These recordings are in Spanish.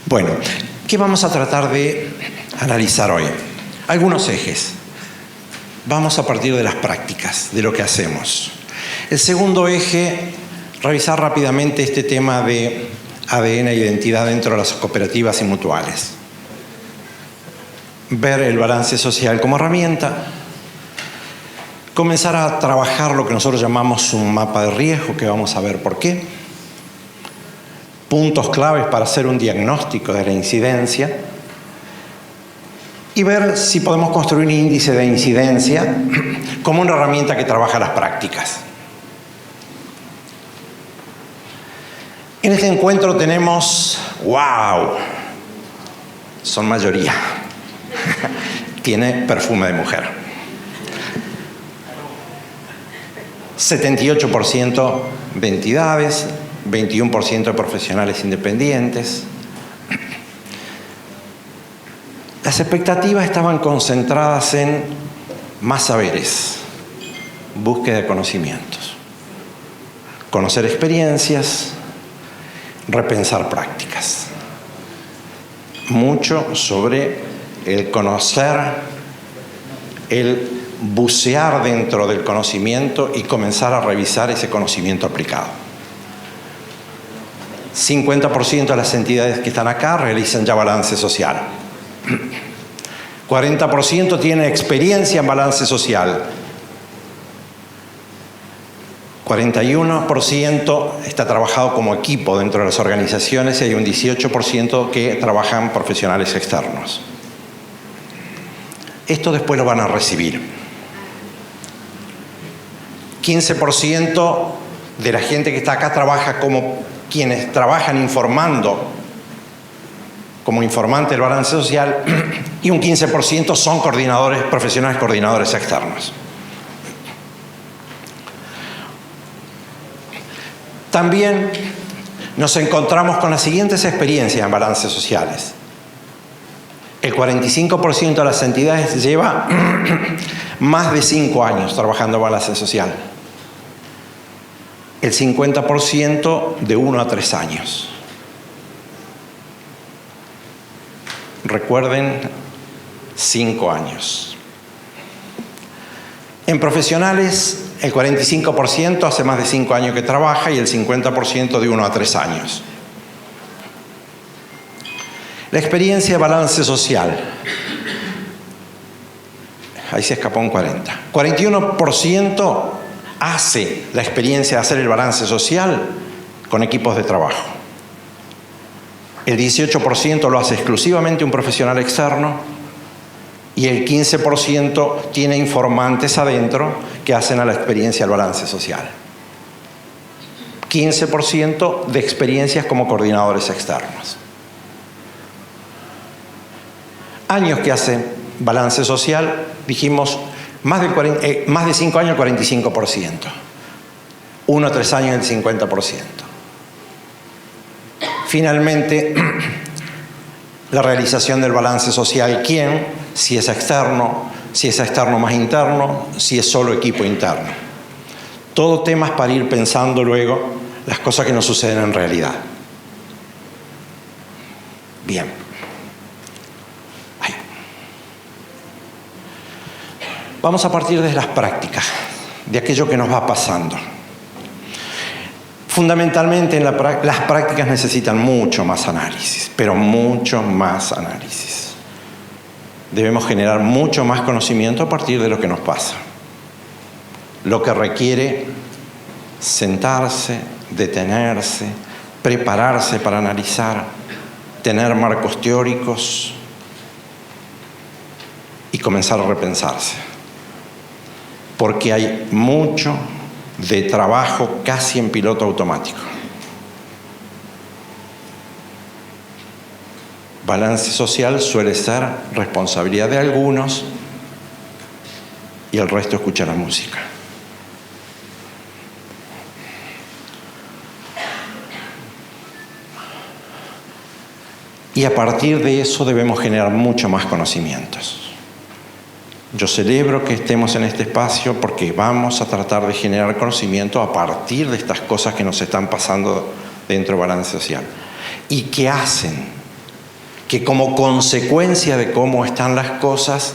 Bueno, ¿qué vamos a tratar de analizar hoy? Algunos ejes. Vamos a partir de las prácticas, de lo que hacemos. El segundo eje, revisar rápidamente este tema de ADN e identidad dentro de las cooperativas y mutuales. Ver el balance social como herramienta. Comenzar a trabajar lo que nosotros llamamos un mapa de riesgo, que vamos a ver por qué. Puntos claves para hacer un diagnóstico de la incidencia. Y ver si podemos construir un índice de incidencia como una herramienta que trabaja las prácticas. En este encuentro tenemos, ¡wow!, son mayoría. Tiene perfume de mujer. 78% de entidades, 21% de profesionales independientes. Las expectativas estaban concentradas en más saberes, búsqueda de conocimientos, conocer experiencias, repensar prácticas. Mucho sobre el conocer, el bucear dentro del conocimiento y comenzar a revisar ese conocimiento aplicado. 50% de las entidades que están acá realizan ya balance social. 40% tiene experiencia en balance social. 41% está trabajado como equipo dentro de las organizaciones y hay un 18% que trabajan profesionales externos. Esto después lo van a recibir. 15% de la gente que está acá trabaja como quienes trabajan informando, como informante del balance social, y un 15% son coordinadores, profesionales coordinadores externos. También nos encontramos con las siguientes experiencias en balances sociales. El 45% de las entidades lleva más de 5 años trabajando en balance social. El 50% de 1 a 3 años. Recuerden, 5 años. En profesionales, el 45% hace más de 5 años que trabaja y el 50% de 1 a 3 años. La experiencia de balance social. Ahí se escapó un 40%. 41% hace la experiencia de hacer el balance social con equipos de trabajo. El 18% lo hace exclusivamente un profesional externo y el 15% tiene informantes adentro que hacen a la experiencia del balance social. 15% de experiencias como coordinadores externos. Años que hacen balance social, dijimos, más de 5 años el 45%. 1 a 3 años el 50%. Finalmente, la realización del balance social, ¿quién? Si es externo más interno, si es solo equipo interno. Todo temas para ir pensando luego las cosas que nos suceden en realidad. Bien. Ahí. Vamos a partir de las prácticas, de aquello que nos va pasando. Fundamentalmente, las prácticas necesitan mucho más análisis, pero mucho más análisis. Debemos generar mucho más conocimiento a partir de lo que nos pasa. Lo que requiere sentarse, detenerse, prepararse para analizar, tener marcos teóricos y comenzar a repensarse. Porque hay mucho de trabajo casi en piloto automático. Balance social suele ser responsabilidad de algunos y el resto escucha la música. Y a partir de eso debemos generar mucho más conocimientos. Yo celebro que estemos en este espacio porque vamos a tratar de generar conocimiento a partir de estas cosas que nos están pasando dentro del balance social. ¿Y qué hacen que como consecuencia de cómo están las cosas,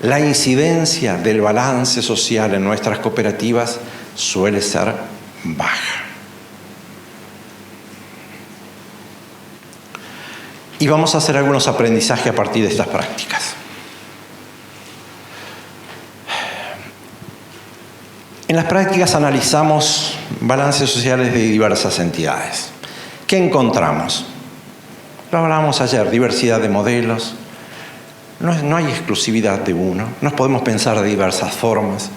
la incidencia del balance social en nuestras cooperativas suele ser baja. Y vamos a hacer algunos aprendizajes a partir de estas prácticas. En las prácticas analizamos balances sociales de diversas entidades. ¿Qué encontramos? Lo hablábamos ayer, diversidad de modelos. No hay exclusividad de uno. Nos podemos pensar de diversas formas.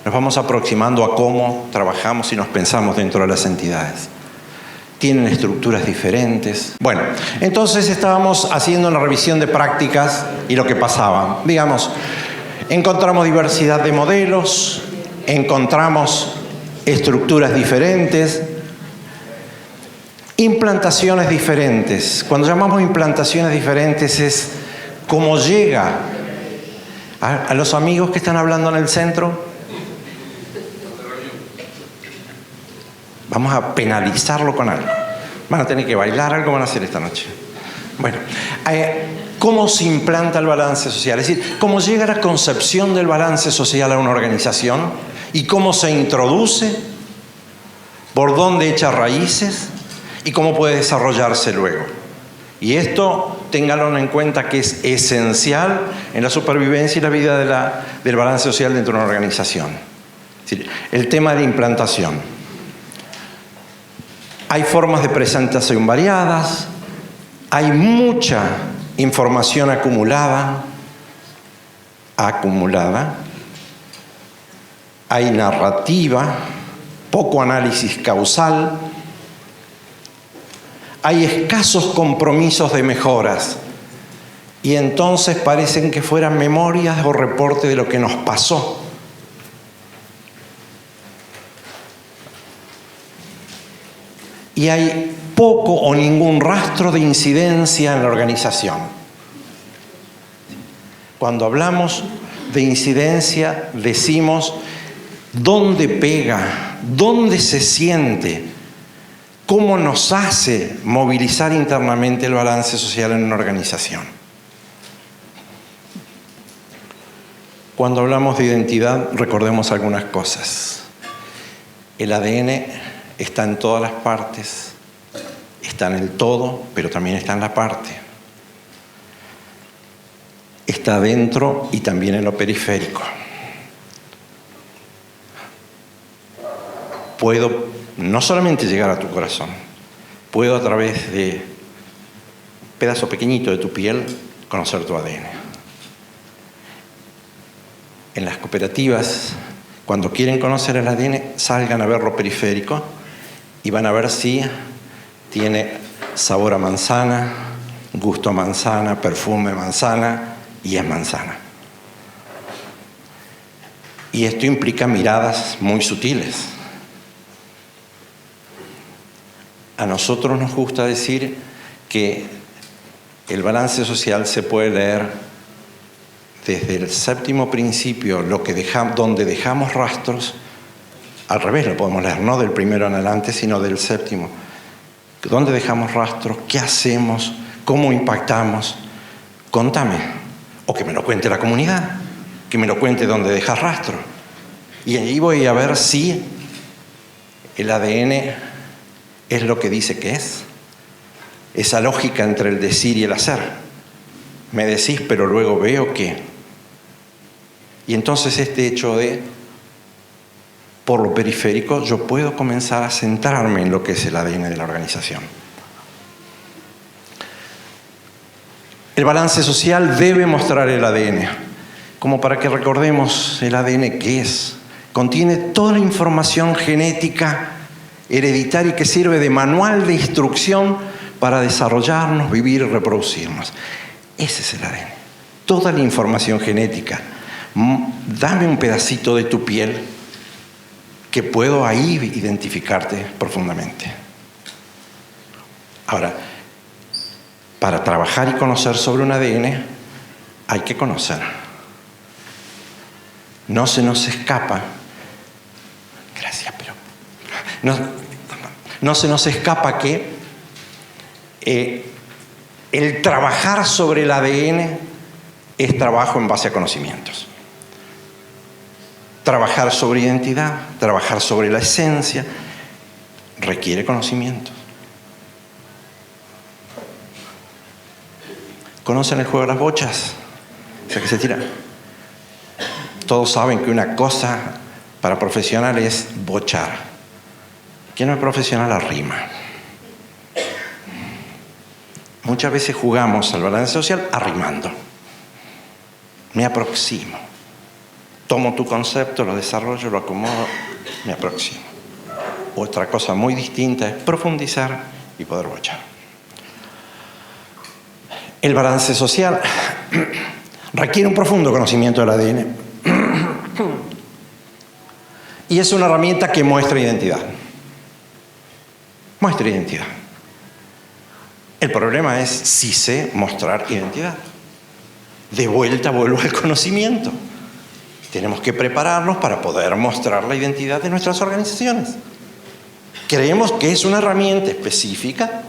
Nos vamos aproximando a cómo trabajamos y nos pensamos dentro de las entidades. Tienen estructuras diferentes. Bueno, entonces estábamos haciendo una revisión de prácticas y lo que pasaba. Digamos, encontramos diversidad de modelos, encontramos estructuras diferentes, implantaciones diferentes. Cuando llamamos implantaciones diferentes es cómo llega a los amigos que están hablando en el centro. Vamos a penalizarlo con algo. Van a tener que bailar algo, van a hacer esta noche. Bueno, ¿cómo se implanta el balance social? Es decir, ¿cómo llega la concepción del balance social a una organización? ¿Y cómo se introduce? ¿Por dónde echa raíces? ¿Y cómo puede desarrollarse luego? Y esto, ténganlo en cuenta que es esencial en la supervivencia y la vida del balance social dentro de una organización. Es decir, el tema de implantación. Hay formas de presentación variadas, hay mucha información acumulada, hay narrativa, poco análisis causal, hay escasos compromisos de mejoras y entonces parecen que fueran memorias o reportes de lo que nos pasó. Y hay poco o ningún rastro de incidencia en la organización. Cuando hablamos de incidencia, decimos dónde pega, dónde se siente, cómo nos hace movilizar internamente el balance social en una organización. Cuando hablamos de identidad, recordemos algunas cosas. El ADN está en todas las partes, está en el todo, pero también está en la parte. Está dentro y también en lo periférico. Puedo no solamente llegar a tu corazón, puedo a través de un pedazo pequeñito de tu piel conocer tu ADN. En las cooperativas, cuando quieren conocer el ADN, salgan a ver lo periférico y van a ver si tiene sabor a manzana, gusto a manzana, perfume a manzana y es manzana. Y esto implica miradas muy sutiles. A nosotros nos gusta decir que el balance social se puede leer desde el séptimo principio, donde dejamos rastros. Al revés lo podemos leer, no del primero en adelante, sino del séptimo. ¿Dónde dejamos rastros? ¿Qué hacemos? ¿Cómo impactamos? Contame. O que me lo cuente la comunidad, que me lo cuente dónde dejas rastro. Y allí voy a ver si el ADN es lo que dice que es. Esa lógica entre el decir y el hacer. Me decís, pero luego veo que. Y entonces este hecho de por lo periférico, yo puedo comenzar a centrarme en lo que es el ADN de la organización. El balance social debe mostrar el ADN, como para que recordemos el ADN qué es. Contiene toda la información genética hereditaria que sirve de manual de instrucción para desarrollarnos, vivir y reproducirnos. Ese es el ADN. Toda la información genética. Dame un pedacito de tu piel que puedo ahí identificarte profundamente. Ahora, para trabajar y conocer sobre un ADN, hay que conocer. No se nos escapa, gracias, pero no se nos escapa que el trabajar sobre el ADN es trabajo en base a conocimientos. Trabajar sobre identidad, trabajar sobre la esencia, requiere conocimientos. ¿Conocen el juego de las bochas? O sea, que se tira. Todos saben que una cosa para profesional es bochar. ¿Quién no es profesional? Arrima. Muchas veces jugamos al balance social arrimando. Me aproximo. Tomo tu concepto, lo desarrollo, lo acomodo, me aproximo. Otra cosa muy distinta es profundizar y poder bochar. El balance social requiere un profundo conocimiento del ADN y es una herramienta que muestra identidad. Muestra identidad. El problema es si sé mostrar identidad. De vuelta vuelvo al conocimiento. Tenemos que prepararnos para poder mostrar la identidad de nuestras organizaciones. Creemos que es una herramienta específica,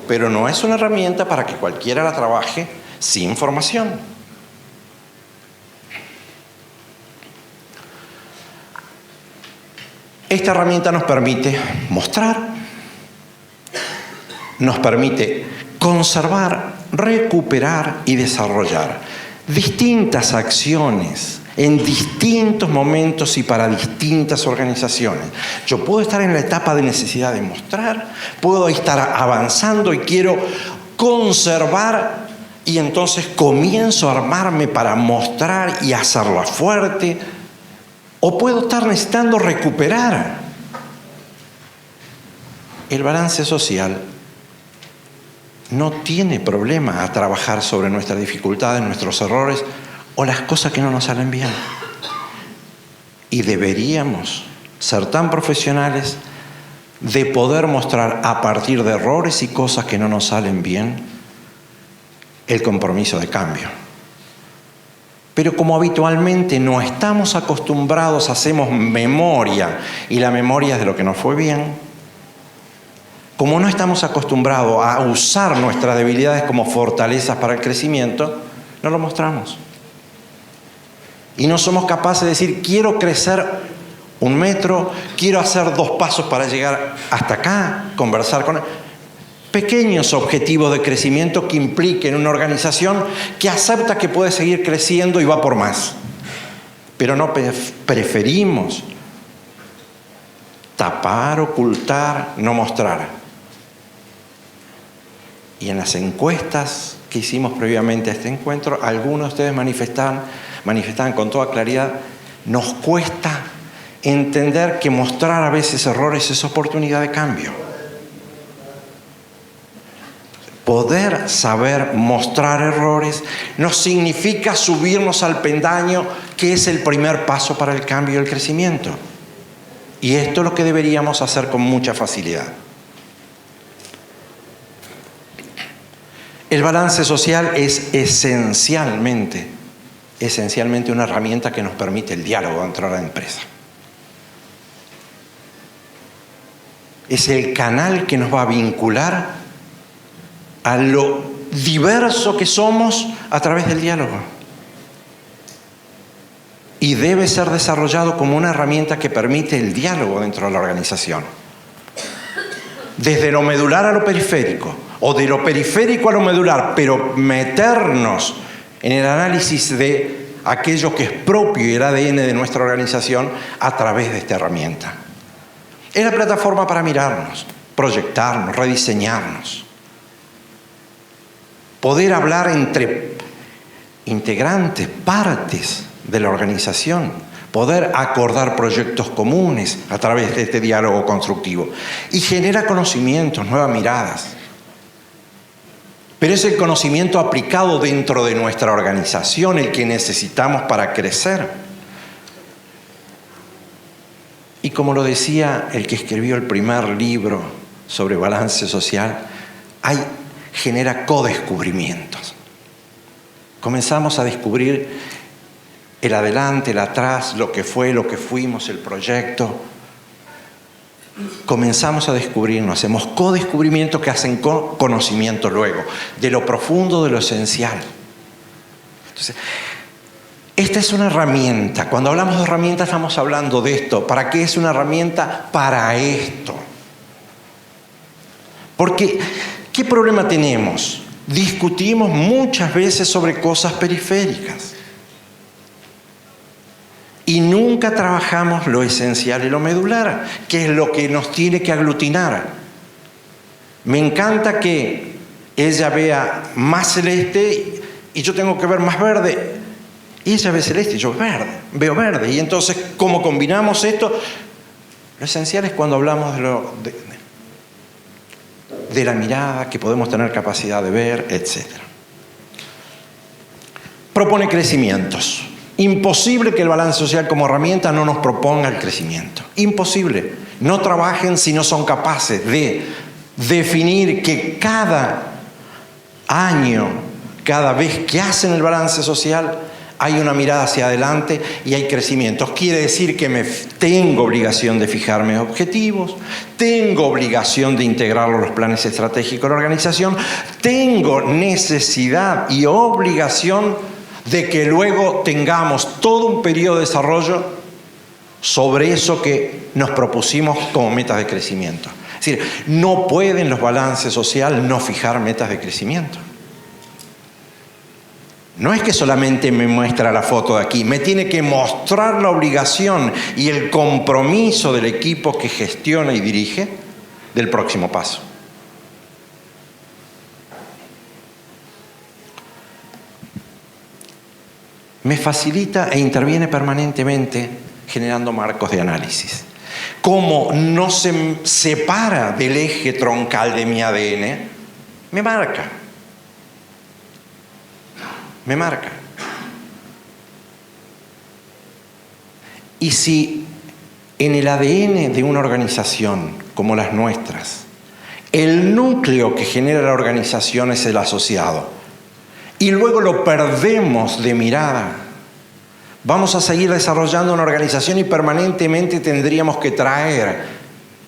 pero no es una herramienta para que cualquiera la trabaje sin formación. Esta herramienta nos permite mostrar, nos permite conservar, recuperar y desarrollar distintas acciones en distintos momentos y para distintas organizaciones. Yo puedo estar en la etapa de necesidad de mostrar, puedo estar avanzando y quiero conservar y entonces comienzo a armarme para mostrar y hacerla fuerte, o puedo estar necesitando recuperar. El balance social no tiene problema a trabajar sobre nuestras dificultades, nuestros errores o las cosas que no nos salen bien. Y deberíamos ser tan profesionales de poder mostrar a partir de errores y cosas que no nos salen bien el compromiso de cambio. Pero como habitualmente no estamos acostumbrados, hacemos memoria y la memoria es de lo que nos fue bien. Como no estamos acostumbrados a usar nuestras debilidades como fortalezas para el crecimiento, no lo mostramos. Y no somos capaces de decir, quiero crecer 1 metro, quiero hacer 2 pasos para llegar hasta acá, conversar con él. Pequeños objetivos de crecimiento que impliquen una organización que acepta que puede seguir creciendo y va por más. Pero no preferimos tapar, ocultar, no mostrar. Y en las encuestas que hicimos previamente a este encuentro, algunos de ustedes manifestaban con toda claridad, nos cuesta entender que mostrar a veces errores es oportunidad de cambio. Poder saber mostrar errores no significa subirnos al peldaño, que es el primer paso para el cambio y el crecimiento. Y esto es lo que deberíamos hacer con mucha facilidad. El balance social es esencialmente una herramienta que nos permite el diálogo dentro de la empresa. Es el canal que nos va a vincular a lo diverso que somos a través del diálogo. Y debe ser desarrollado como una herramienta que permite el diálogo dentro de la organización. Desde lo medular a lo periférico, o de lo periférico a lo medular, pero meternos en el análisis de aquello que es propio y el ADN de nuestra organización a través de esta herramienta. Es la plataforma para mirarnos, proyectarnos, rediseñarnos. Poder hablar entre integrantes, partes de la organización, poder acordar proyectos comunes a través de este diálogo constructivo. Y genera conocimientos, nuevas miradas. Pero es el conocimiento aplicado dentro de nuestra organización el que necesitamos para crecer. Y como lo decía el que escribió el primer libro sobre balance social, genera codescubrimientos. Comenzamos a descubrir el adelante, el atrás, lo que fue, lo que fuimos, el proyecto. comenzamos a descubrirnos, hacemos co-descubrimientos que hacen conocimiento luego, de lo profundo, de lo esencial. Entonces, esta es una herramienta. Cuando hablamos de herramientas estamos hablando de esto. ¿Para qué es una herramienta? Para esto. Porque, ¿qué problema tenemos? Discutimos muchas veces sobre cosas periféricas. Y nunca trabajamos lo esencial y lo medular, que es lo que nos tiene que aglutinar. Me encanta que ella vea más celeste y yo tengo que ver más verde. Y ella ve celeste y yo veo verde. Y entonces, ¿cómo combinamos esto? Lo esencial es cuando hablamos de la mirada, que podemos tener capacidad de ver, etc. Propone crecimientos. Imposible que el balance social como herramienta no nos proponga el crecimiento. Imposible. No trabajen si no son capaces de definir que cada año, cada vez que hacen el balance social, hay una mirada hacia adelante y hay crecimientos. Quiere decir que tengo obligación de fijarme objetivos, tengo obligación de integrarlo en los planes estratégicos de la organización, tengo necesidad y obligación de que luego tengamos todo un periodo de desarrollo sobre eso que nos propusimos como metas de crecimiento. Es decir, no pueden los balances sociales no fijar metas de crecimiento. No es que solamente me muestra la foto de aquí, me tiene que mostrar la obligación y el compromiso del equipo que gestiona y dirige del próximo paso. Me facilita e interviene permanentemente generando marcos de análisis. Como no se separa del eje troncal de mi ADN, me marca. Me marca. Y si en el ADN de una organización como las nuestras, el núcleo que genera la organización es el asociado, y luego lo perdemos de mirada, vamos a seguir desarrollando una organización y permanentemente tendríamos que traer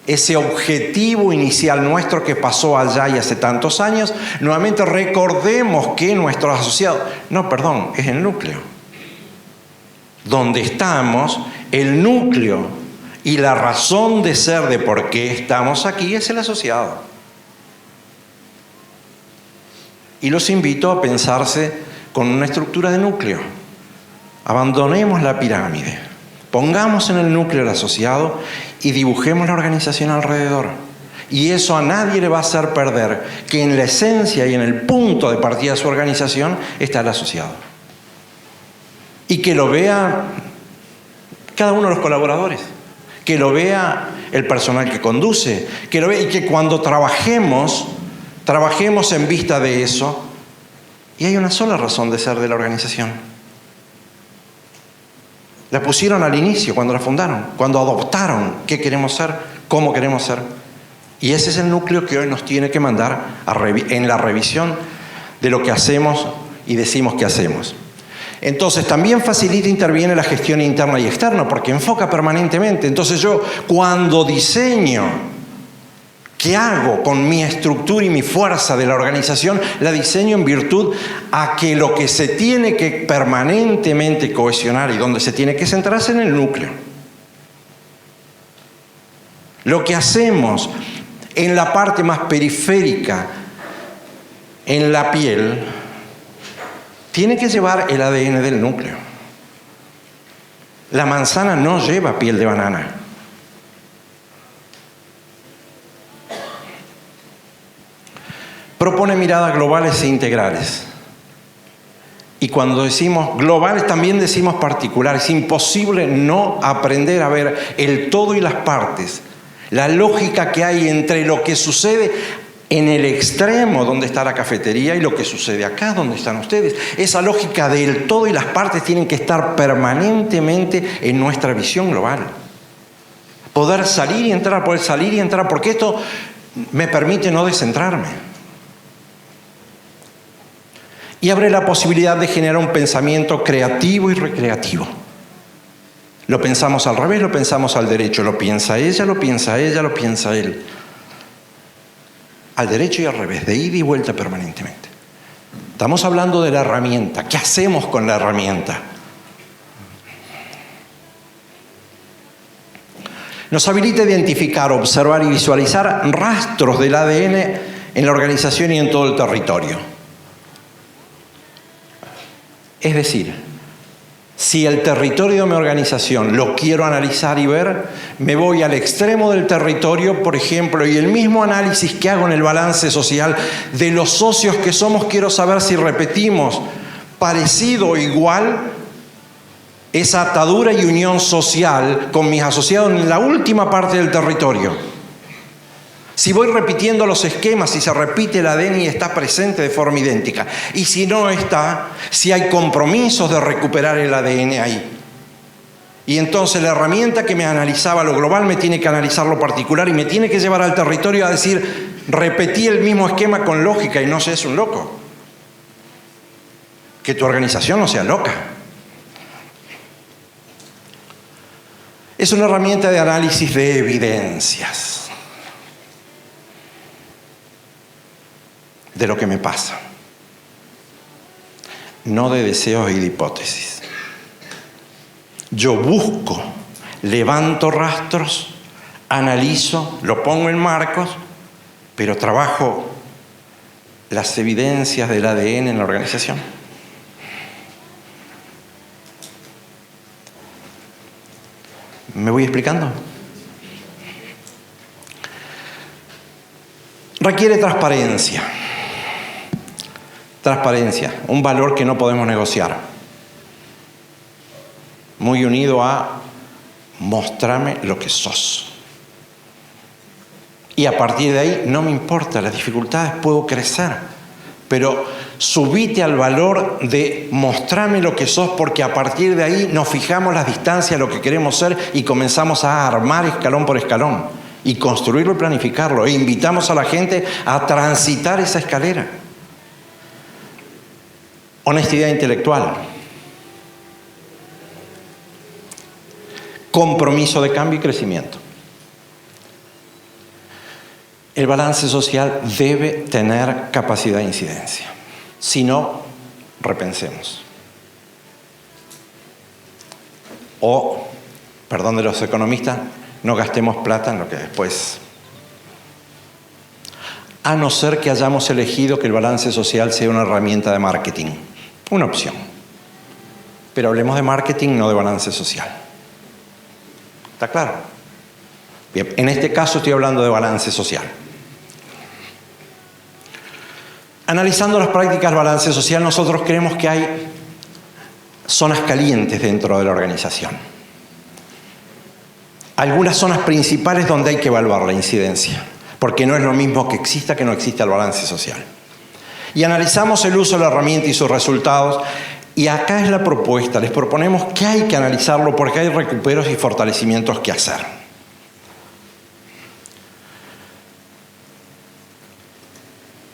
ese objetivo inicial nuestro que pasó allá y hace tantos años. Nuevamente recordemos que nuestros asociados, es el núcleo. Donde estamos, el núcleo y la razón de ser de por qué estamos aquí es el asociado. Y los invito a pensarse con una estructura de núcleo. Abandonemos la pirámide, pongamos en el núcleo el asociado y dibujemos la organización alrededor. Y eso a nadie le va a hacer perder que en la esencia y en el punto de partida de su organización está el asociado. Y que lo vea cada uno de los colaboradores, que lo vea el personal que conduce, que lo vea, y que cuando trabajemos en vista de eso, y hay una sola razón de ser de la organización. La pusieron al inicio, cuando la fundaron, cuando adoptaron qué queremos ser, cómo queremos ser. Y ese es el núcleo que hoy nos tiene que mandar en la revisión de lo que hacemos y decimos que hacemos. Entonces, también facilita e interviene la gestión interna y externa, porque enfoca permanentemente. Entonces yo, cuando diseño ¿qué hago con mi estructura y mi fuerza de la organización? La diseño en virtud a que lo que se tiene que permanentemente cohesionar y donde se tiene que centrarse en el núcleo. Lo que hacemos en la parte más periférica, en la piel, tiene que llevar el ADN del núcleo. La manzana no lleva piel de banana. Propone miradas globales e integrales. Y cuando decimos globales también decimos particulares. Es imposible no aprender a ver el todo y las partes. La lógica que hay entre lo que sucede en el extremo donde está la cafetería y lo que sucede acá donde están ustedes. Esa lógica del todo y las partes tienen que estar permanentemente en nuestra visión global. Poder salir y entrar, porque esto me permite no descentrarme. Y abre la posibilidad de generar un pensamiento creativo y recreativo. Lo pensamos al revés, lo pensamos al derecho. Lo piensa ella, lo piensa ella, lo piensa él. Al derecho y al revés, de ida y vuelta permanentemente. Estamos hablando de la herramienta. ¿Qué hacemos con la herramienta? Nos habilita a identificar, observar y visualizar rastros del ADN en la organización y en todo el territorio. Es decir, si el territorio de mi organización lo quiero analizar y ver, me voy al extremo del territorio, por ejemplo, y el mismo análisis que hago en el balance social de los socios que somos, quiero saber si repetimos parecido o igual esa atadura y unión social con mis asociados en la última parte del territorio. Si voy repitiendo los esquemas, si se repite el ADN y está presente de forma idéntica. Y si no está, si hay compromisos de recuperar el ADN ahí. Y entonces la herramienta que me analizaba lo global me tiene que analizar lo particular y me tiene que llevar al territorio a decir, repetí el mismo esquema con lógica y no seas un loco. Que tu organización no sea loca. Es una herramienta de análisis de evidencias de lo que me pasa, no de deseos y de hipótesis. Yo busco, levanto rastros, analizo, lo pongo en marcos, pero trabajo las evidencias del ADN en la organización. ¿Me voy explicando? Requiere transparencia. Transparencia, un valor que no podemos negociar. Muy unido a mostrame lo que sos. Y a partir de ahí, no me importa, las dificultades puedo crecer. Pero subite al valor de mostrame lo que sos, porque a partir de ahí nos fijamos las distancias, lo que queremos ser y comenzamos a armar escalón por escalón y construirlo y planificarlo. E invitamos a la gente a transitar esa escalera. Honestidad intelectual. Compromiso de cambio y crecimiento. El balance social debe tener capacidad de incidencia. Si no, repensemos. O, perdón de los economistas, no gastemos plata en lo que después. A no ser que hayamos elegido que el balance social sea una herramienta de marketing. Una opción. Pero hablemos de marketing, no de balance social. ¿Está claro? Bien, en este caso estoy hablando de balance social. Analizando las prácticas del balance social, nosotros creemos que hay zonas calientes dentro de la organización. Algunas zonas principales donde hay que evaluar la incidencia, porque no es lo mismo que exista que no exista el balance social. Y analizamos el uso de la herramienta y sus resultados, y acá es la propuesta. Les proponemos que hay que analizarlo porque hay recuperos y fortalecimientos que hacer.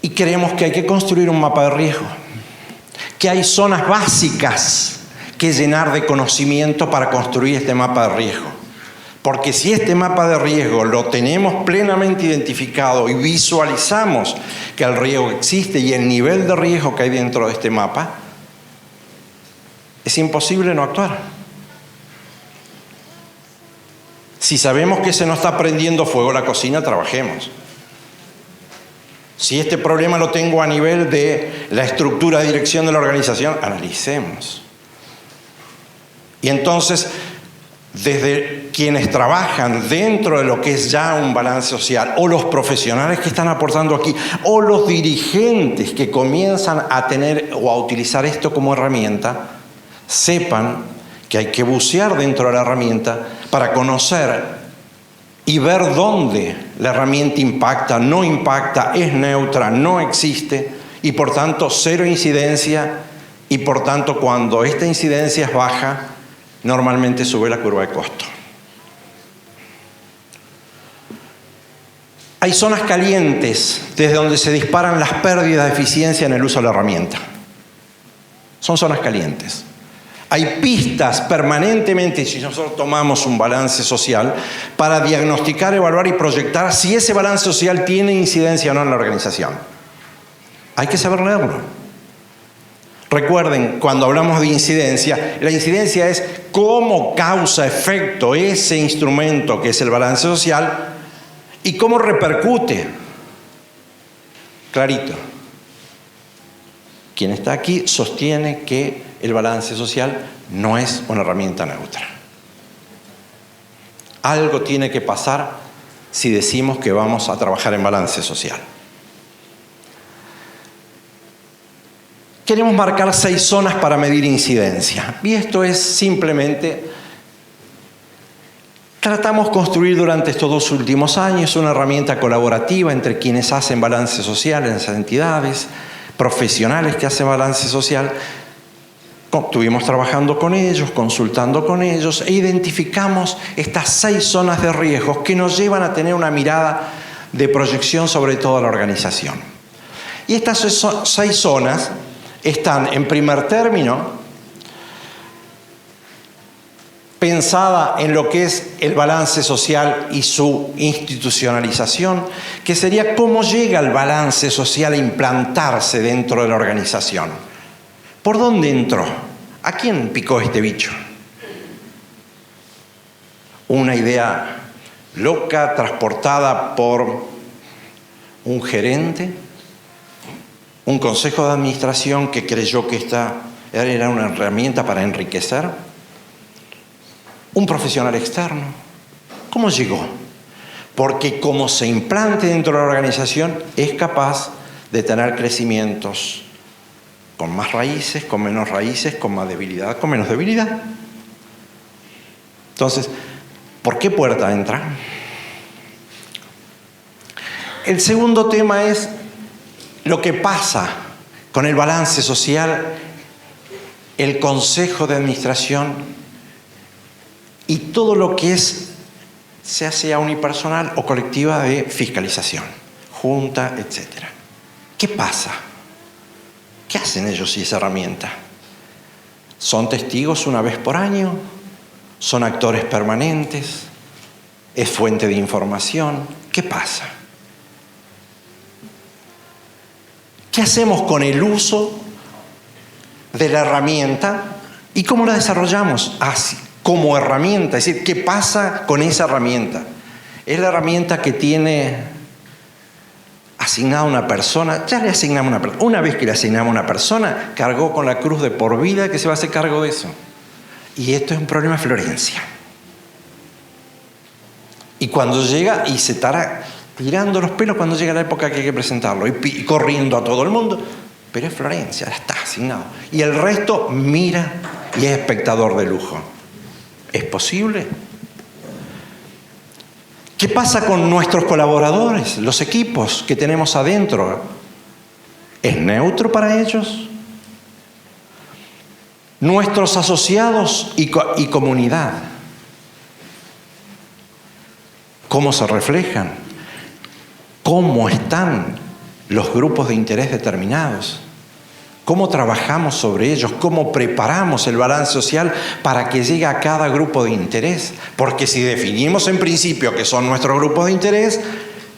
Y creemos que hay que construir un mapa de riesgo, que hay zonas básicas que llenar de conocimiento para construir este mapa de riesgo. Porque si este mapa de riesgo lo tenemos plenamente identificado y visualizamos que el riesgo existe y el nivel de riesgo que hay dentro de este mapa, es imposible no actuar. Si sabemos que se nos está prendiendo fuego la cocina, trabajemos. Si este problema lo tengo a nivel de la estructura de dirección de la organización, analicemos. Y entonces, desde quienes trabajan dentro de lo que es ya un balance social, o los profesionales que están aportando aquí, o los dirigentes que comienzan a tener o a utilizar esto como herramienta, sepan que hay que bucear dentro de la herramienta para conocer y ver dónde la herramienta impacta, no impacta, es neutra, no existe, y por tanto cero incidencia, y por tanto cuando esta incidencia es baja, normalmente sube la curva de costo. Hay zonas calientes desde donde se disparan las pérdidas de eficiencia en el uso de la herramienta. Son zonas calientes. Hay pistas permanentemente, si nosotros tomamos un balance social, para diagnosticar, evaluar y proyectar si ese balance social tiene incidencia o no en la organización. Hay que saber leerlo. Recuerden, cuando hablamos de incidencia, la incidencia es cómo causa efecto ese instrumento que es el balance social y cómo repercute. Clarito. Quien está aquí sostiene que el balance social no es una herramienta neutra. Algo tiene que pasar si decimos que vamos a trabajar en balance social. Queremos marcar 6 zonas para medir incidencia. Y esto es simplemente, tratamos de construir durante estos 2 últimos años una herramienta colaborativa entre quienes hacen balance social en esas entidades, profesionales que hacen balance social. Estuvimos trabajando con ellos, consultando con ellos e identificamos estas 6 zonas de riesgos que nos llevan a tener una mirada de proyección sobre toda la organización. Y estas 6 zonas están, en primer término, pensada en lo que es el balance social y su institucionalización, que sería cómo llega el balance social a implantarse dentro de la organización. ¿Por dónde entró? ¿A quién picó este bicho? Una idea loca transportada por un gerente, un consejo de administración que creyó que esta era una herramienta para enriquecer, un profesional externo. ¿Cómo llegó? Porque como se implante dentro de la organización, es capaz de tener crecimientos con más raíces, con menos raíces, con más debilidad, con menos debilidad. Entonces, ¿por qué puerta entra? El segundo tema es lo que pasa con el balance social, el consejo de administración y todo lo que es, sea unipersonal o colectiva, de fiscalización, junta, etc. ¿Qué pasa? ¿Qué hacen ellos y esa herramienta? ¿Son testigos una vez por año? ¿Son actores permanentes? ¿Es fuente de información? ¿Qué pasa? ¿Qué hacemos con el uso de la herramienta y cómo la desarrollamos? Así, como herramienta, es decir, ¿qué pasa con esa herramienta? Es la herramienta que tiene asignada una persona, ya le asignamos una persona. Una vez que le asignamos una persona, cargó con la cruz de por vida que se va a hacer cargo de eso. Y esto es un problema de Florencia. Y cuando llega, y se estará tirando los pelos cuando llega la época que hay que presentarlo, y corriendo a todo el mundo, pero es Florencia, ya está asignado. Y el resto mira y es espectador de lujo. ¿Es posible? ¿Qué pasa con nuestros colaboradores, los equipos que tenemos adentro? ¿Es neutro para ellos? Nuestros asociados y comunidad, ¿cómo se reflejan? ¿Cómo están los grupos de interés determinados? ¿Cómo trabajamos sobre ellos? ¿Cómo preparamos el balance social para que llegue a cada grupo de interés? Porque si definimos en principio que son nuestros grupos de interés,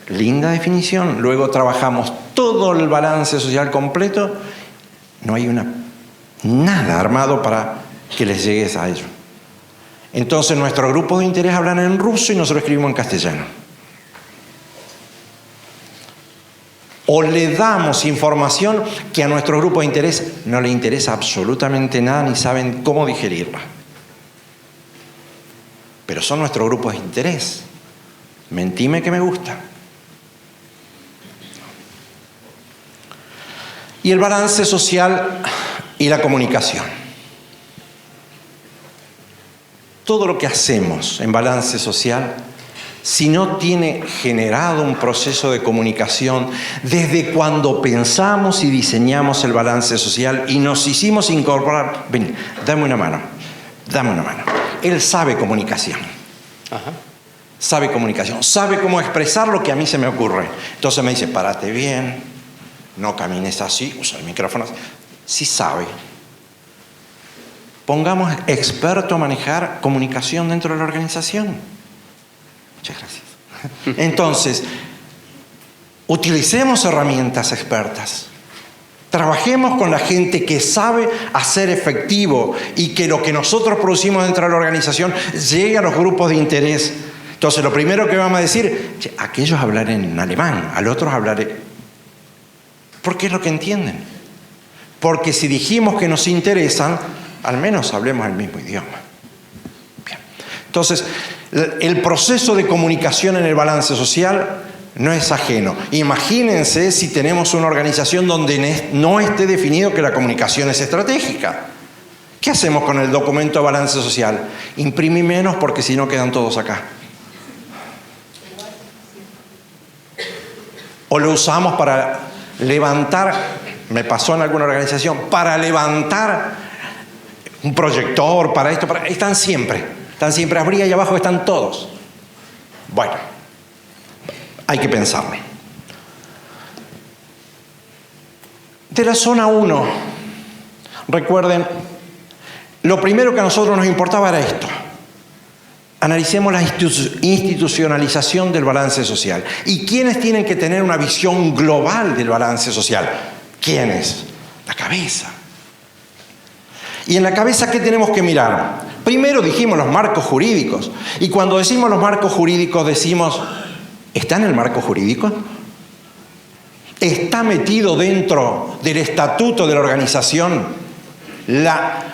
linda definición, luego trabajamos todo el balance social completo, no hay nada armado para que les llegues a ellos. Entonces nuestros grupos de interés hablan en ruso y nosotros escribimos en castellano. O le damos información que a nuestro grupo de interés no le interesa absolutamente nada ni saben cómo digerirla. Pero son nuestro grupo de interés. Mentime que me gusta. Y el balance social y la comunicación. Todo lo que hacemos en balance social, si no tiene generado un proceso de comunicación desde cuando pensamos y diseñamos el balance social y nos hicimos incorporar, ven, dame una mano. Él sabe comunicación. Ajá. Sabe comunicación, sabe cómo expresar lo que a mí se me ocurre. Entonces me dice, párate bien, no camines así, usa el micrófono. Sí sabe. Pongamos experto a manejar comunicación dentro de la organización. Muchas gracias. Entonces, utilicemos herramientas expertas. Trabajemos con la gente que sabe hacer efectivo y que lo que nosotros producimos dentro de la organización llegue a los grupos de interés. Entonces, lo primero que vamos a decir, aquellos hablarán en alemán, al otros hablaré. Porque es lo que entienden. Porque si dijimos que nos interesan, al menos hablemos el mismo idioma. Bien. Entonces, el proceso de comunicación en el balance social no es ajeno. Imagínense si tenemos una organización donde no esté definido que la comunicación es estratégica. ¿Qué hacemos con el documento de balance social? Imprimí menos porque si no quedan todos acá. O lo usamos para levantar, me pasó en alguna organización, para levantar un proyector, para esto, están siempre, abrí ahí abajo, están todos. Bueno, hay que pensarlo. De la zona 1, recuerden, lo primero que a nosotros nos importaba era esto. Analicemos la institucionalización del balance social. ¿Y quiénes tienen que tener una visión global del balance social? ¿Quiénes? La cabeza. ¿Y en la cabeza qué tenemos que mirar? Primero dijimos los marcos jurídicos. Y cuando decimos los marcos jurídicos decimos, ¿está en el marco jurídico? ¿Está metido dentro del estatuto de la organización la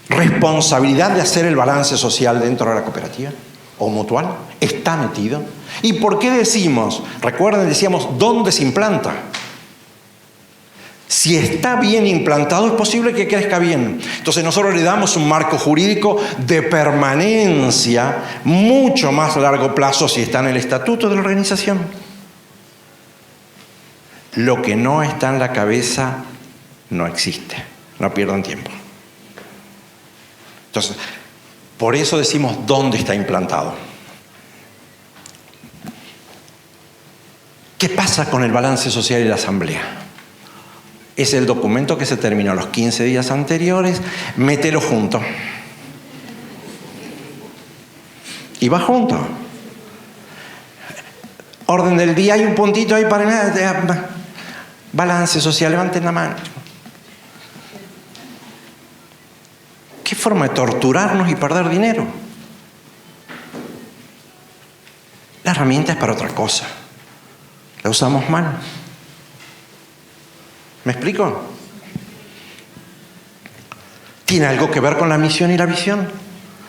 responsabilidad de hacer el balance social dentro de la cooperativa o mutual? ¿Está metido? ¿Y por qué decimos? Recuerden, decíamos, ¿dónde se implanta? Si está bien implantado, es posible que crezca bien. Entonces nosotros le damos un marco jurídico de permanencia mucho más a largo plazo si está en el estatuto de la organización. Lo que no está en la cabeza no existe. No pierdan tiempo. Entonces, por eso decimos dónde está implantado. ¿Qué pasa con el balance social y la asamblea? Es el documento que se terminó los 15 días anteriores, mételo junto. Y va junto. Orden del día, hay un puntito ahí para balance social, levanten la mano. ¿Qué forma de torturarnos y perder dinero? La herramienta es para otra cosa. La usamos mal. ¿Me explico? Tiene algo que ver con la misión y la visión.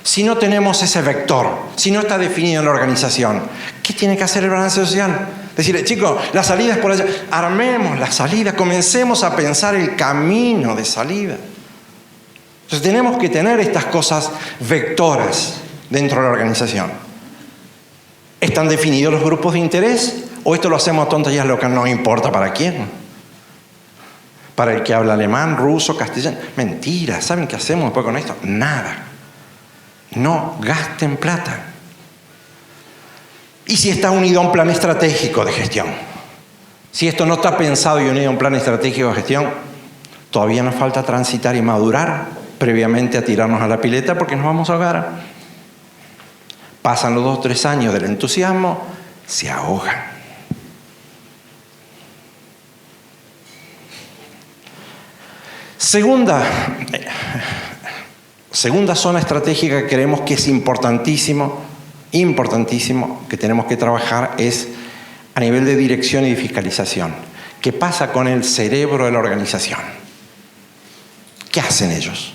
Si no tenemos ese vector, si no está definido en la organización, ¿qué tiene que hacer el balance social? Decirle, chicos, la salida es por allá. Armemos la salida, comencemos a pensar el camino de salida. Entonces tenemos que tener estas cosas vectoras dentro de la organización. ¿Están definidos los grupos de interés? ¿O esto lo hacemos a tonterías locas? No importa para quién. Para el que habla alemán, ruso, castellano. Mentira. ¿Saben qué hacemos después con esto? Nada. No gasten plata. ¿Y si está unido a un plan estratégico de gestión? Si esto no está pensado y unido a un plan estratégico de gestión, todavía nos falta transitar y madurar previamente a tirarnos a la pileta porque nos vamos a ahogar. Pasan los 2 o 3 años del entusiasmo, se ahogan. Segunda zona estratégica que creemos que es importantísimo, que tenemos que trabajar es a nivel de dirección y de fiscalización. ¿Qué pasa con el cerebro de la organización? ¿Qué hacen ellos?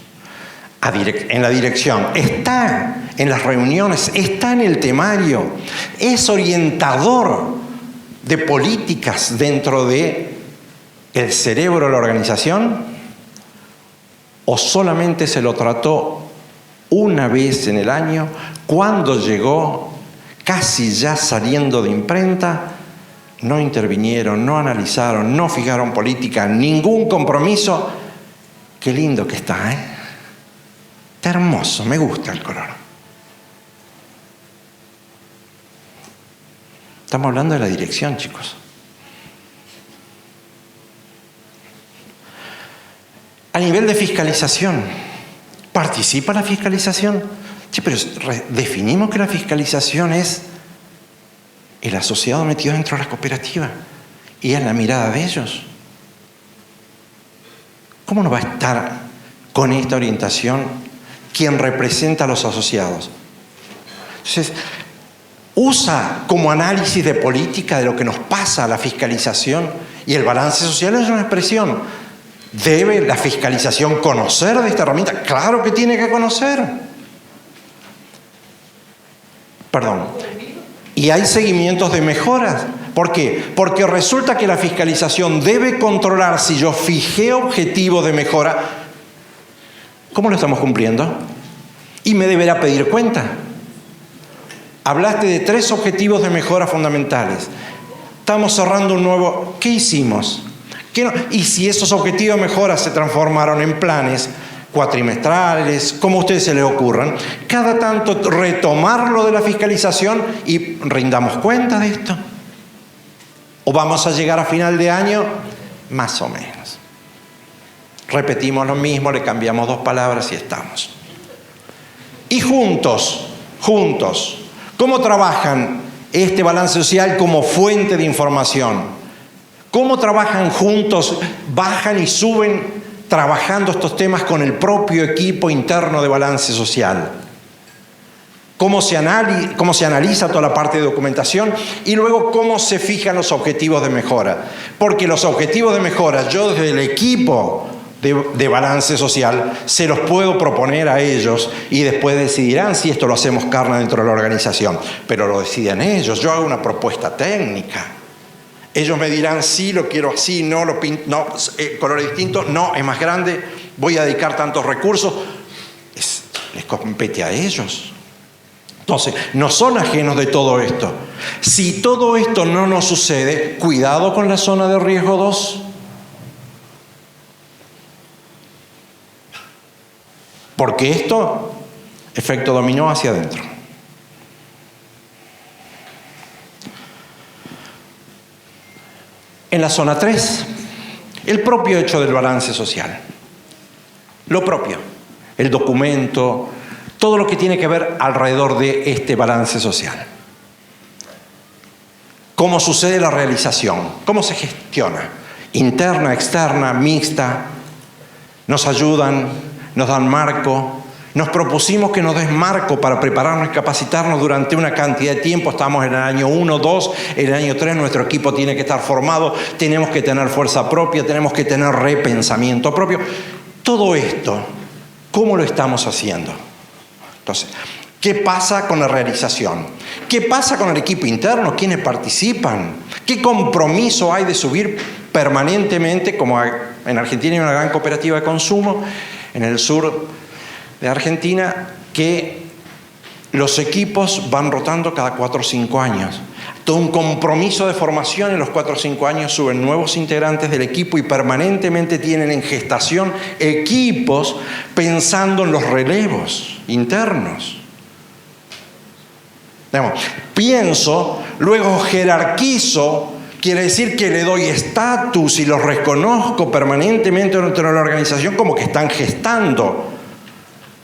En la dirección, está en las reuniones, está en el temario, es orientador de políticas dentro de el cerebro de la organización. ¿O solamente se lo trató una vez en el año, cuando llegó, casi ya saliendo de imprenta? No intervinieron, no analizaron, no fijaron política, ningún compromiso. Qué lindo que está, ¿eh? Está hermoso, me gusta el color. Estamos hablando de la dirección, chicos. A nivel de fiscalización, ¿Participa la fiscalización? Sí, pero definimos que la fiscalización es el asociado metido dentro de la cooperativa y es la mirada de ellos. ¿Cómo no va a estar con esta orientación quien representa a los asociados? Entonces, usa como análisis de política de lo que nos pasa la fiscalización, y el balance social es una expresión. ¿Debe la fiscalización conocer de esta herramienta? Claro que tiene que conocer. Perdón. Y hay seguimientos de mejoras. ¿Por qué? Porque resulta que la fiscalización debe controlar si yo fijé objetivos de mejora, ¿cómo lo estamos cumpliendo? Y me deberá pedir cuenta. Hablaste de 3 objetivos de mejora fundamentales. Estamos cerrando un nuevo... ¿Qué hicimos? ¿Qué no? Y si esos objetivos de mejora se transformaron en planes cuatrimestrales, como a ustedes se les ocurran, cada tanto retomarlo de la fiscalización y rindamos cuenta de esto. ¿O vamos a llegar a final de año? Más o menos. Repetimos lo mismo, le cambiamos 2 palabras y estamos. Y juntos, ¿cómo trabajan este balance social como fuente de información? ¿Cómo trabajan juntos, bajan y suben trabajando estos temas con el propio equipo interno de balance social? ¿Cómo se analiza toda la parte de documentación? Y luego, ¿cómo se fijan los objetivos de mejora? Porque los objetivos de mejora, yo desde el equipo de balance social, se los puedo proponer a ellos y después decidirán si esto lo hacemos carne dentro de la organización. Pero lo deciden ellos. Yo hago una propuesta técnica. Ellos me dirán, sí, lo quiero así, no, color distinto, no, es más grande, voy a dedicar tantos recursos. Les compete a ellos. Entonces, no son ajenos de todo esto. Si todo esto no nos sucede, cuidado con la zona de riesgo 2. Porque esto, efecto dominó hacia adentro. En la zona 3, el propio hecho del balance social. Lo propio, el documento, todo lo que tiene que ver alrededor de este balance social. ¿Cómo sucede la realización? ¿Cómo se gestiona? Interna, externa, mixta. Nos ayudan, nos dan marco. Nos propusimos que nos des marco para prepararnos y capacitarnos durante una cantidad de tiempo. Estamos en el año 1, 2, en el año 3 nuestro equipo tiene que estar formado, tenemos que tener fuerza propia, tenemos que tener repensamiento propio. Todo esto, ¿cómo lo estamos haciendo? Entonces, ¿qué pasa con la realización? ¿Qué pasa con el equipo interno? ¿Quiénes participan? ¿Qué compromiso hay de subir permanentemente? Como en Argentina hay una gran cooperativa de consumo, en el sur de Argentina, que los equipos van rotando cada 4 o 5 años. Todo un compromiso de formación, en los 4 o 5 años suben nuevos integrantes del equipo y permanentemente tienen en gestación equipos pensando en los relevos internos. Pienso, luego jerarquizo, quiere decir que le doy estatus y los reconozco permanentemente dentro de la organización como que están gestando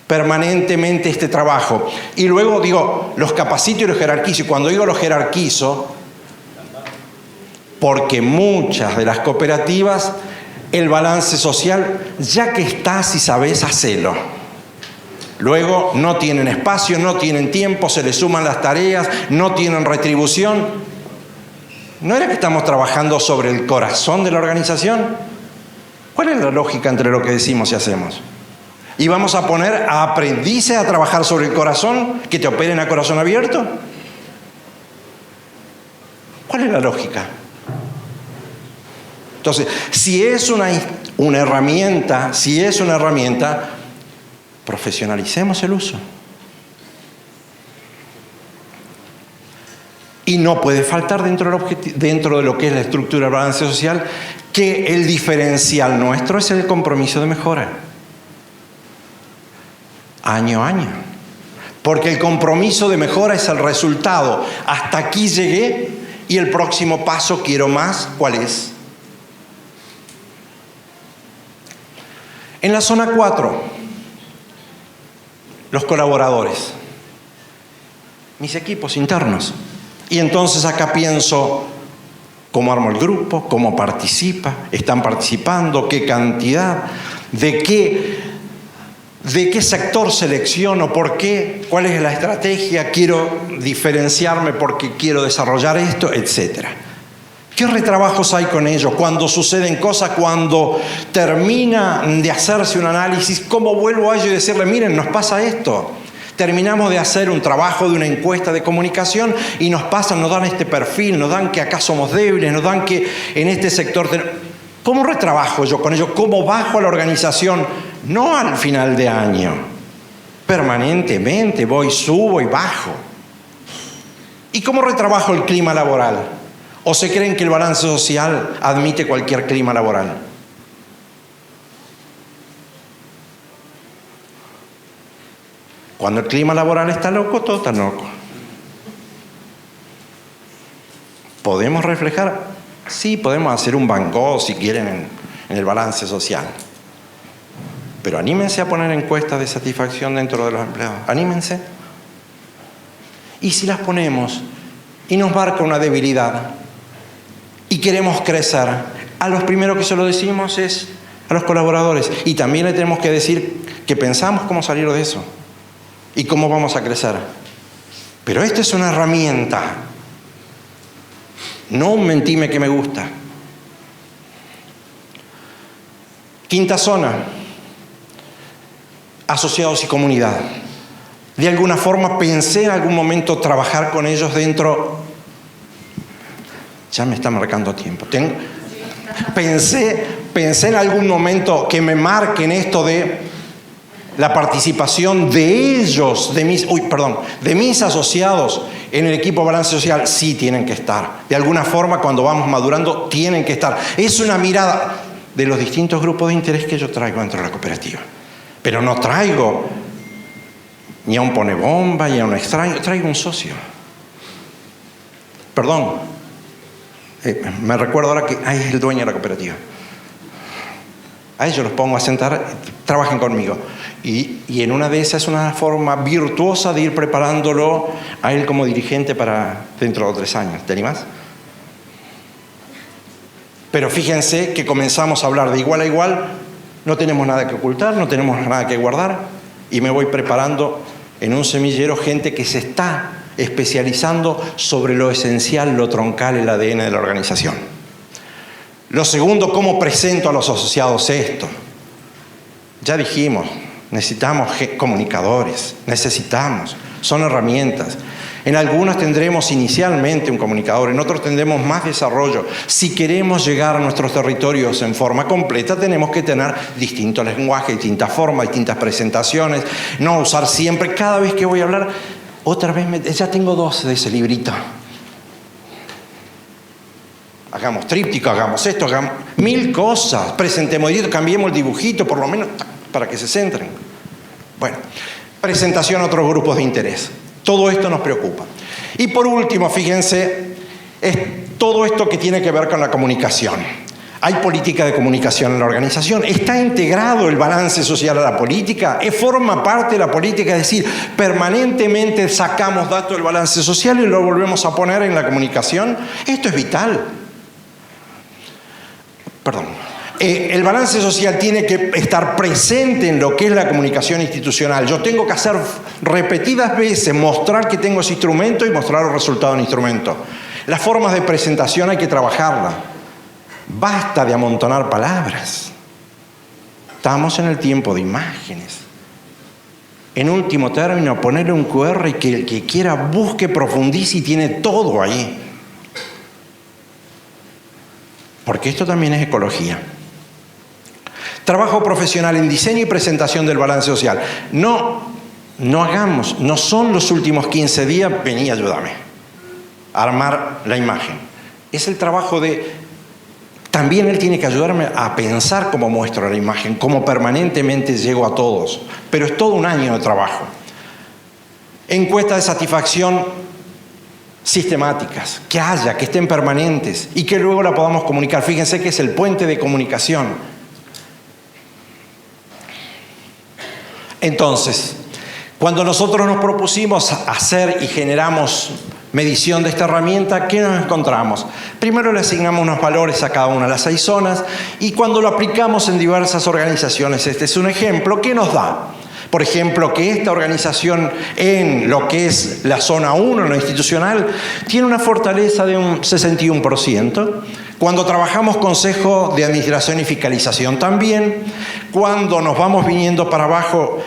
permanentemente este trabajo. Y luego digo, los capacito y los jerarquizo. Y cuando digo los jerarquizo, porque muchas de las cooperativas, el balance social, ya que está, si sabés, hacelo. Luego no tienen espacio, no tienen tiempo, se les suman las tareas, no tienen retribución. ¿No era que estamos trabajando sobre el corazón de la organización? ¿Cuál es la lógica entre lo que decimos y hacemos? ¿Y vamos a poner a aprendices a trabajar sobre el corazón, que te operen a corazón abierto? ¿Cuál es la lógica? Entonces, si es una herramienta, profesionalicemos el uso. Y no puede faltar dentro de lo que es la estructura del balance social que el diferencial nuestro es el compromiso de mejora. Año a año. Porque el compromiso de mejora es el resultado. Hasta aquí llegué y el próximo paso quiero más. ¿Cuál es? En la zona 4, los colaboradores, mis equipos internos. Y entonces acá pienso cómo armo el grupo, cómo participa, están participando, qué cantidad, de qué sector selecciono, por qué, cuál es la estrategia, quiero diferenciarme porque quiero desarrollar esto, etc. ¿Qué retrabajos hay con ellos? Cuando suceden cosas, cuando termina de hacerse un análisis, ¿cómo vuelvo a ellos y decirle, miren, nos pasa esto? Terminamos de hacer un trabajo de una encuesta de comunicación y nos dan este perfil, nos dan que acá somos débiles, nos dan que en este sector... ¿Cómo retrabajo yo con ellos? ¿Cómo bajo a la organización? No al final de año. Permanentemente voy, subo y bajo. ¿Y cómo retrabajo el clima laboral? ¿O se creen que el balance social admite cualquier clima laboral? Cuando el clima laboral está loco, todo está loco. ¿Podemos reflejar? Sí, podemos hacer un Van Gogh, si quieren, en el balance social. Pero anímense a poner encuestas de satisfacción dentro de los empleados. Anímense. Y si las ponemos y nos marca una debilidad y queremos crecer, a los primeros que se lo decimos es a los colaboradores. Y también le tenemos que decir que pensamos cómo salir de eso y cómo vamos a crecer. Pero esta es una herramienta, no un mentime que me gusta. Quinta zona, asociados y comunidad. De alguna forma pensé en algún momento trabajar con ellos dentro. Ya me está marcando tiempo. Pensé en algún momento que me marquen esto de la participación de ellos, de mis asociados en el equipo Balance Social. Sí tienen que estar. De alguna forma, cuando vamos madurando, tienen que estar. Es una mirada de los distintos grupos de interés que yo traigo dentro de la cooperativa. Pero no traigo ni a un ponebomba, ni a un extraño, traigo un socio. Perdón, me recuerdo ahora que es el dueño de la cooperativa. A ellos los pongo a sentar, trabajen conmigo. Y en una de esas es una forma virtuosa de ir preparándolo a él como dirigente para dentro de 3 años. ¿Te animás? Pero fíjense que comenzamos a hablar de igual a igual, no tenemos nada que ocultar, no tenemos nada que guardar, y me voy preparando en un semillero gente que se está especializando sobre lo esencial, lo troncal, el ADN de la organización. Lo segundo, ¿cómo presento a los asociados esto? Ya dijimos, necesitamos comunicadores, son herramientas. En algunas tendremos inicialmente un comunicador, en otros tendremos más desarrollo. Si queremos llegar a nuestros territorios en forma completa, tenemos que tener distintos lenguajes, distintas formas, distintas presentaciones. No usar siempre, cada vez que voy a hablar, otra vez, ya tengo 2 de ese librito. Hagamos tríptico, hagamos esto, hagamos 1000 cosas. Presentemos, cambiemos el dibujito, por lo menos, para que se centren. Bueno, presentación a otros grupos de interés. Todo esto nos preocupa. Y por último, fíjense, es todo esto que tiene que ver con la comunicación. Hay política de comunicación en la organización. ¿Está integrado el balance social a la política? ¿Forma parte de la política? Es decir, permanentemente sacamos datos del balance social y lo volvemos a poner en la comunicación. Esto es vital. El balance social tiene que estar presente en lo que es la comunicación institucional. Yo tengo que hacer repetidas veces, mostrar que tengo ese instrumento y mostrar los resultados del instrumento. Las formas de presentación hay que trabajarlas. Basta de amontonar palabras. Estamos en el tiempo de imágenes. En último término, ponerle un QR y que el que quiera busque, profundice y tiene todo ahí. Porque esto también es ecología. Trabajo profesional en diseño y presentación del balance social. No son los últimos 15 días, vení, ayúdame a armar la imagen. Es el trabajo también él tiene que ayudarme a pensar cómo muestro la imagen, cómo permanentemente llego a todos. Pero es todo un año de trabajo. Encuestas de satisfacción sistemáticas, que estén permanentes y que luego la podamos comunicar. Fíjense que es el puente de comunicación. Entonces, Cuando nosotros nos propusimos hacer y generamos medición de esta herramienta, ¿qué nos encontramos? Primero le asignamos unos valores a cada una de las 6 zonas y cuando lo aplicamos en diversas organizaciones, este es un ejemplo, ¿qué nos da? Por ejemplo, que esta organización en lo que es la zona 1, lo institucional, tiene una fortaleza de un 61%. Cuando trabajamos consejo de administración y fiscalización también, cuando nos vamos viniendo para abajo,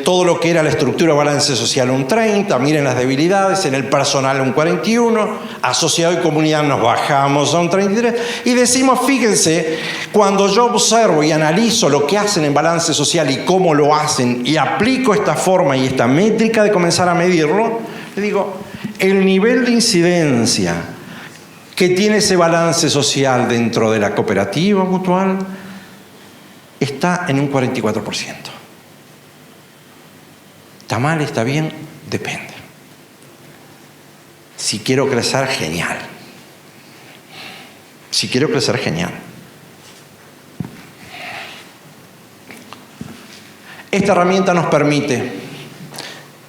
todo lo que era la estructura de balance social un 30, miren las debilidades, en el personal un 41, asociado y comunidad nos bajamos a un 33, y decimos, fíjense, cuando yo observo y analizo lo que hacen en balance social y cómo lo hacen, y aplico esta forma y esta métrica de comenzar a medirlo, le digo, el nivel de incidencia que tiene ese balance social dentro de la cooperativa mutual está en un 44%. ¿Está mal? ¿Está bien? Depende. Si quiero crecer, genial. Si quiero crecer, genial. Esta herramienta nos permite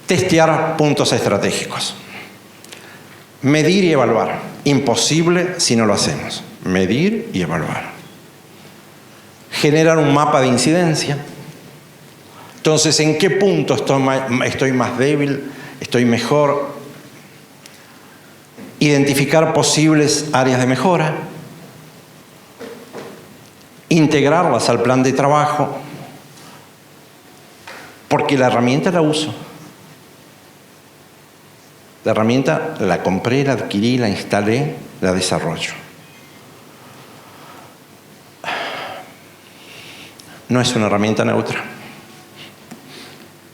testear puntos estratégicos, medir y evaluar. Imposible si no lo hacemos. Medir y evaluar. Generar un mapa de incidencia. Entonces, ¿en qué punto estoy más débil? ¿Estoy mejor? Identificar posibles áreas de mejora. Integrarlas al plan de trabajo. Porque la herramienta la uso. La herramienta la compré, la adquirí, la instalé, la desarrollo. No es una herramienta neutra.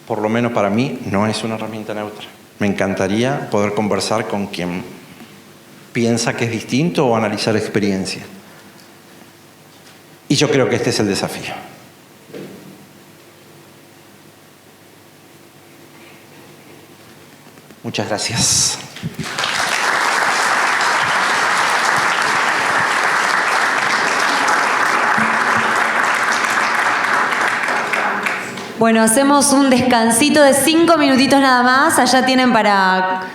Por lo menos para mí no es una herramienta neutra. Me encantaría poder conversar con quien piensa que es distinto o analizar experiencia. Y yo creo que este es el desafío. Muchas gracias. Bueno, hacemos un descansito de 5 minutitos nada más. Allá tienen para